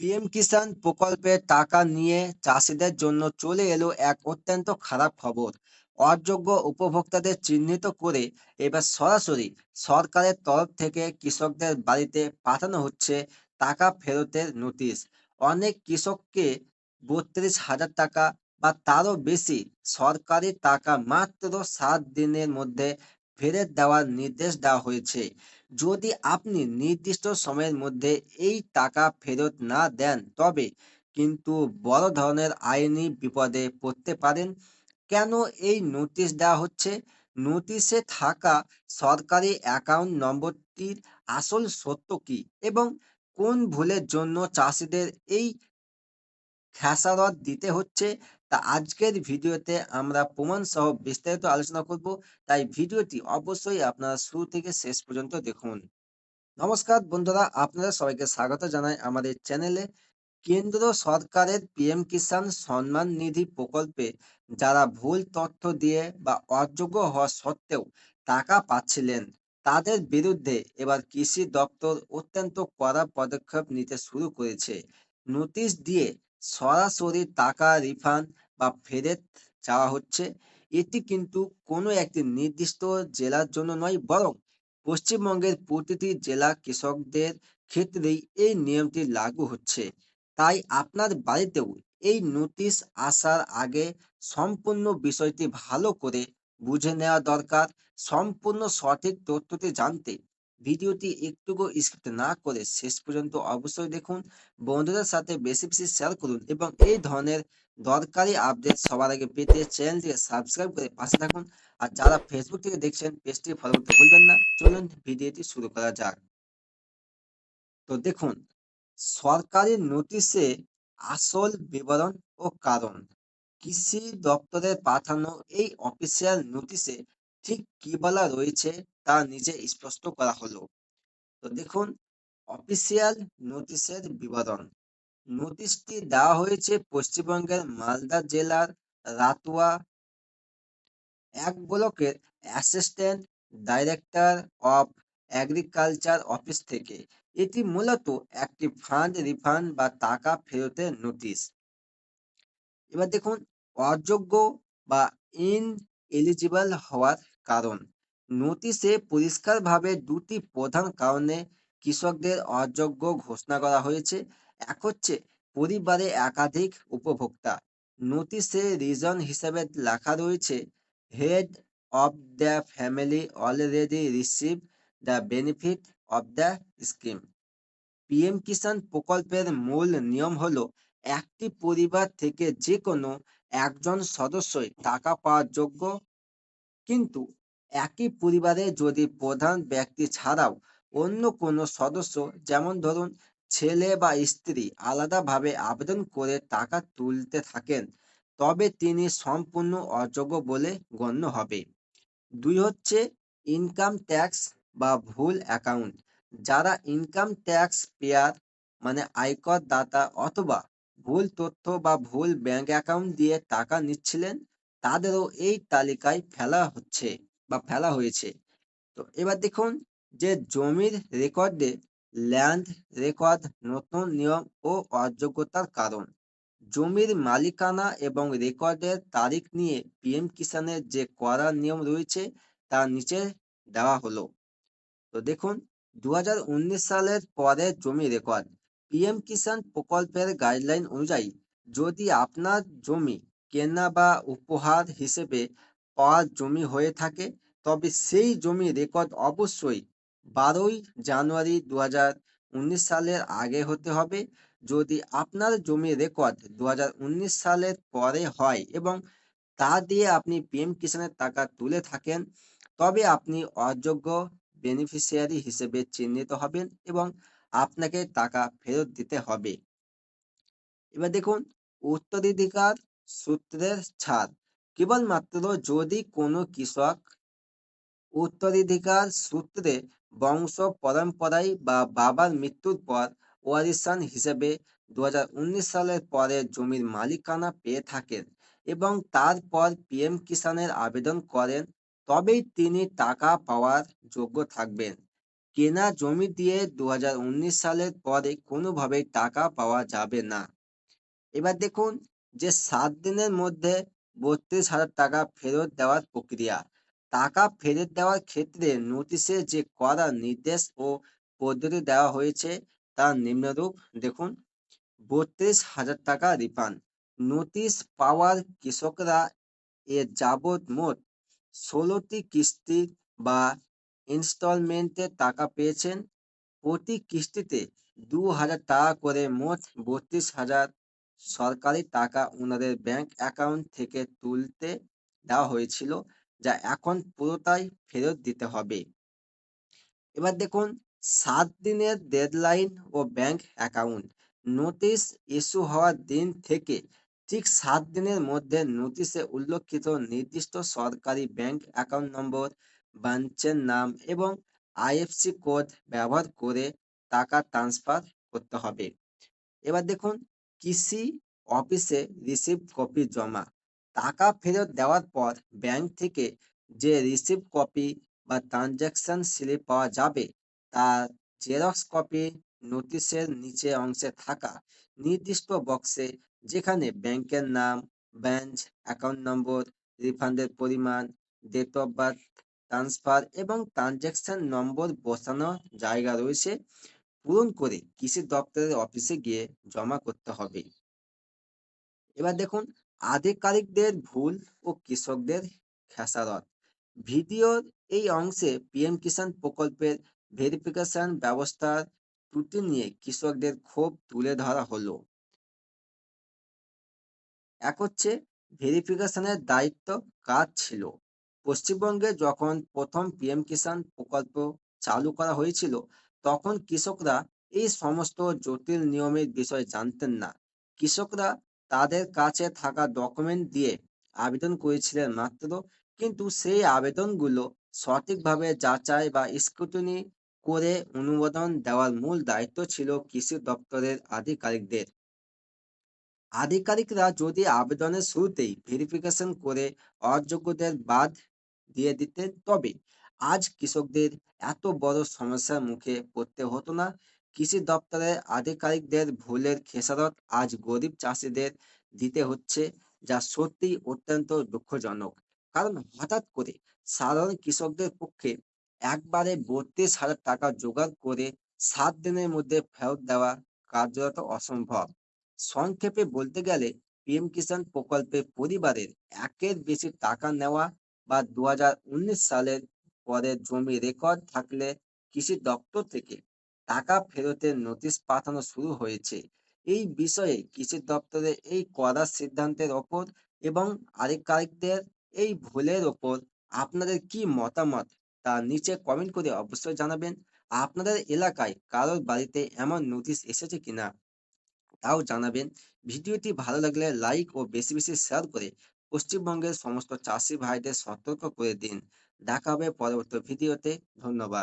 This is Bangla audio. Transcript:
পিএম কিষাণ প্রকল্পের টাকা নিয়ে চাষিদের জন্য চলে এলো এক অত্যন্ত খারাপ খবর। অযোগ্য উপভোক্তাদের চিহ্নিত করে এবার সরাসরি সরকারের তরফ থেকে কৃষকদের বাড়িতে পাঠানো হচ্ছে টাকা ফেরতের নোটিশ। অনেক কৃষককে 32,000 টাকা বা তারও বেশি সরকারি টাকা মাত্র 7 দিনের মধ্যে ফেরত দেওয়ার নির্দেশ দেওয়া হয়েছে। যদি আপনি নির্দিষ্ট সময়ের মধ্যে এই টাকা ফেরত না দেন, তবে কিন্তু বড় ধরনের আইনি বিপদে পড়তে পারেন। কেন এই নোটিশ দেওয়া হচ্ছে? নোটিশে থাকা সরকারি অ্যাকাউন্ট নম্বরটির আসল সত্য কি, এবং কোন ভুলের জন্য চাষিদের এই খেসারত দিতে হচ্ছে, তা আজকের ভিডিওতে আমরা প্রমাণ সহ বিস্তারিত আলোচনা করব। তাই ভিডিওটি অবশ্যই আপনারা শুরু থেকে শেষ পর্যন্ত দেখুন। নমস্কার বন্ধুরা, আপনাদের সবাইকে স্বাগত জানাই আমাদের চ্যানেলে। কেন্দ্র সরকারের পিএম কিষাণ সম্মান নিধি প্রকল্পে যারা ভুল তথ্য দিয়ে বা অযোগ্য হওয়া সত্ত্বেও টাকা পাচ্ছিলেন, তাদের বিরুদ্ধে এবার কৃষি দপ্তর অত্যন্ত কড়া পদক্ষেপ নিতে শুরু করেছে। নোটিশ দিয়ে সরাসরি টাকা রিফান্ড বা ফেরত চাওয়া হচ্ছে। এটি কিন্তু কোনো একটি নির্দিষ্ট জেলার জন্য নয়, বরং পশ্চিমবঙ্গের প্রতিটি জেলা কৃষকদের ক্ষেত্রেই এই নিয়মটি লাগু হচ্ছে। তাই আপনার বাড়িতেও এই নোটিশ আসার আগে সম্পূর্ণ বিষয়টি ভালো করে বুঝে নেওয়া দরকার। সম্পূর্ণ সঠিক তথ্যটি জানতে ভিডিওটি একটুকু স্কিপ না করে শেষ পর্যন্ত অবশ্যই দেখুন। বন্ধুদের সাথে বেশি বেশি শেয়ার করুন এবং এই ধরনের দরকারি আপডেট সবার আগে পেতে চ্যানেলটিকে সাবস্ক্রাইব করে পাশে থাকুন। আর যারা ফেসবুক থেকে দেখছেন, পেজটি ফলো করতে ভুলবেন না। চলুন ভিডিওটি শুরু করা যাক। তো দেখুন, সরকারি নোটিশে আসল বিবরণ ও কারণ। কৃষি দপ্তরের পাঠানো এই অফিসিয়াল নোটিশে ঠিক কি বলা রয়েছে তা নিচে স্পষ্ট করা হলো। তো দেখুন, অফিসিয়াল নোটিশের বিবরণ। নোটিশটি দেওয়া হয়েছে পশ্চিমবঙ্গের মালদা জেলার রাতুয়া 1 ব্লকের assistant director of agriculture office থেকে। এটি মূলত একটি ফান্ড রিফান্ড বা টাকা ফেরতের নোটিশ। এবার দেখুন, অযোগ্য বা ইনএলিজিবল হওয়ার কারণ। নোটিশে পরিষ্কারভাবে দুটি প্রধান কারণে কৃষকদের অযোগ্য ঘোষণা করা হয়েছে। এক হচ্ছে পরিবারে একাধিক উপভোক্তা। নোটিশে রিজন হিসেবে লেখা রয়েছে, head of the family already receive the benefit of the scheme. PM Kisan প্রকল্পের মূল নিয়ম হলো একটি পরিবার থেকে যে কোনো একজন সদস্যই টাকা পাওয়ার যোগ্য। কিন্তু একই পরিবারে যদি প্রধান ব্যক্তি ছাড়াও অন্য কোনো সদস্য, যেমন ধরুন ছেলে বা স্ত্রী, আলাদাভাবে আবেদন করে টাকা তুলতে থাকেন, তবে তিনি সম্পূর্ণ অযোগ্য বলে গণ্য হবে। 2 হচ্ছে ইনকাম ট্যাক্স বা ভুল অ্যাকাউন্ট। যারা ইনকাম ট্যাক্স পেয়ার, মানে আয়কর দাতা, অথবা ভুল তথ্য বা ভুল ব্যাংক অ্যাকাউন্ট দিয়ে টাকা নিচ্ছিলেন, তাদেরও এই তালিকায় ফেলা হয়েছে। তো এবার দেখুন, যে জমির রেকর্ডে ল্যান্ড রেকর্ড নতুন নিয়ম ও অযোগ্যতার কারণ। জমির মালিকানা এবং রেকর্ডের তারিখ নিয়ে পিএম কিষাণের যে কড়া নিয়ম রয়েছে তা নিচে দেওয়া হলো। তো দেখুন, 2019 সালের পরে জমি রেকর্ড। পিএম কিষাণ প্রকল্পের গাইডলাইন অনুযায়ী যদি আপনার জমি কেনা বা উপহার হিসেবে পাওয়া জমি হয়ে থাকে, তবে সেই জমি রেকর্ড অবশ্যই 12ই জানুয়ারি 2019 সালের আগে হতে হবে। যদি আপনার জমি রেকর্ড 2019 সালের পরে হয় এবং তা দিয়ে আপনি পিএম কিষাণের টাকা তুলে থাকেন, তবে আপনি অযোগ্য বেনিফিশিয়ারি হিসেবে চিহ্নিত হবেন এবং আপনাকে টাকা ফেরত দিতে হবে। এবার দেখুন, উত্তরাধিকার সূত্রের ছাড়। কেবলমাত্র যদি কোনো কৃষক উত্তরাধিকার সূত্রে বংশ পরম্পরায় বা বাবার মৃত্যুর পর ওয়ারিশান হিসেবে 2019 সালের পরে জমির মালিকানা পেয়ে থাকেন এবং তারপর পিএম কিষাণের আবেদন করেন, তবেই তিনি টাকা পাওয়ার যোগ্য থাকবেন। কেনা জমি দিয়ে 2019 সালের পরে কোনোভাবেই টাকা পাওয়া যাবে না। এবার দেখুন যে 7 দিনের মধ্যে 32,000 টাকা ফেরত দেওয়ার প্রক্রিয়া। টাকা ফেরত দেওয়ার ক্ষেত্রে নোটিশে যে কড়া নির্দেশ ও পদ্ধতি দেওয়া হয়েছে তা নিম্নরূপ। দেখুন, 32,000 টাকা রিফান্ড। নোটিশ পাওয়ার কৃষকরা এ যাবৎ মোট 16টি কিস্তি বা ইনস্টলমেন্টে টাকা পেয়েছেন। প্রতি কিস্তিতে 2,000 টাকা করে মোট 32,000 সরকারি টাকা ওনাদের ব্যাংক অ্যাকাউন্ট থেকে তুলতে দেওয়া হয়েছিল, যা এখন পুরোটাই ফেরত দিতে হবে। এবার দেখুন, 7 দিনের ডেডলাইন ও ব্যাংক অ্যাকাউন্ট। নোটিশ ইস্যু হওয়ার দিন থেকে ঠিক 7 দিনের মধ্যে নোটিশে উল্লেখিত নির্দিষ্ট সরকারি ব্যাংক অ্যাকাউন্ট নম্বর, ব্রাঞ্চের নাম এবং আইএফসি কোড ব্যবহার করে টাকা ট্রান্সফার করতে হবে। এবার দেখুন, কৃষি অফিসে রিসিভড কপি জমা। টাকা ফেরত দেওয়ার পর ব্যাংক থেকে যে রিসিভড কপি বা ট্রানজ্যাকশন স্লিপ পাওয়া যাবে তার জেরক্স কপি নোটিশের নিচে অংশে থাকা নির্দিষ্ট বক্সে, যেখানে ব্যাংকের নাম, ব্রাঞ্চ, অ্যাকাউন্ট নম্বর, রিফান্ডের পরিমাণ, ডেট অফ বার্থ, ট্রান্সফার এবং ট্রানজ্যাকশন নম্বর বসানো জায়গা রয়েছে, পূরণ করে কৃষি দপ্তরের অফিসে গিয়ে জমা করতে হবে। এবার দেখুন, আধিকারিকদের ভুল ও কৃষকদের খেসারত। ভিডিওর এই অংশে পিএম কিষাণ প্রকল্পের ভেরিফিকেশন ব্যবস্থার ত্রুটি নিয়ে কৃষকদের ক্ষোভ তুলে ধরা হলো। এক হচ্ছে, ভেরিফিকেশনের দায়িত্ব কার ছিল? পশ্চিমবঙ্গে যখন প্রথম পিএম কিষাণ প্রকল্প চালু করা হয়েছিল, তখন কৃষকরা এই সমস্ত জটিল নিয়মের বিষয় জানতেন না। কৃষকরা তাদের কাছে থাকা ডকুমেন্ট দিয়ে আবেদন করেছিলেন মাত্র, কিন্তু সেই আবেদনগুলো সঠিকভাবে যাচাই বা স্ক্রুটিনি করে অনুমোদন দেওয়ার মূল দায়িত্ব ছিল কৃষি দপ্তরের আধিকারিকদের। আধিকারিকরা যদি আবেদনের শুরুতেই ভেরিফিকেশন করে অযোগ্যদের বাদ দিয়ে দিতেন, তবে আজ কৃষকদের এত বড় সমস্যার মুখে পড়তে হতো না। কৃষি দপ্তরের আধিকারিকদের ভুলের খেসারত আজ গরিব চাষিদের দিতে হচ্ছে, যা সত্যি অত্যন্ত দুঃখজনক। কারণ হঠাৎ করে সাধারণ কৃষকদের পক্ষে একবারে 32,000 টাকা জোগাড় করে 7 দিনের মধ্যে ফেরত দেওয়া কার্যত অসম্ভব। সংক্ষেপে বলতে গেলে, পিএম কিষাণ প্রকল্পে পরিবারের একের বেশি টাকা নেওয়া বা 2019 সালের পরে জমি রেকর্ড থাকলে কৃষি দপ্তর থেকে টাকা ফেরতের নোটিশ পাঠানো শুরু হয়েছে। এই বিষয়ে কৃষি দপ্তরের এই কড়া সিদ্ধান্তের ওপর এবং আধিকারিকদের এই ভুলের ওপর আপনাদের কি মতামত, তা নিচে কমেন্ট করে অবশ্যই জানাবেন। আপনাদের এলাকায় কারোর বাড়িতে এমন নোটিশ এসেছে কিনা তাও জানাবেন। ভিডিওটি ভালো লাগলে লাইক ও বেশি বেশি শেয়ার করে পশ্চিমবঙ্গের সমস্ত চাষি ভাইদের সতর্ক করে দিন। দেখা হবে পরবর্তী ভিডিওতে। ধন্যবাদ।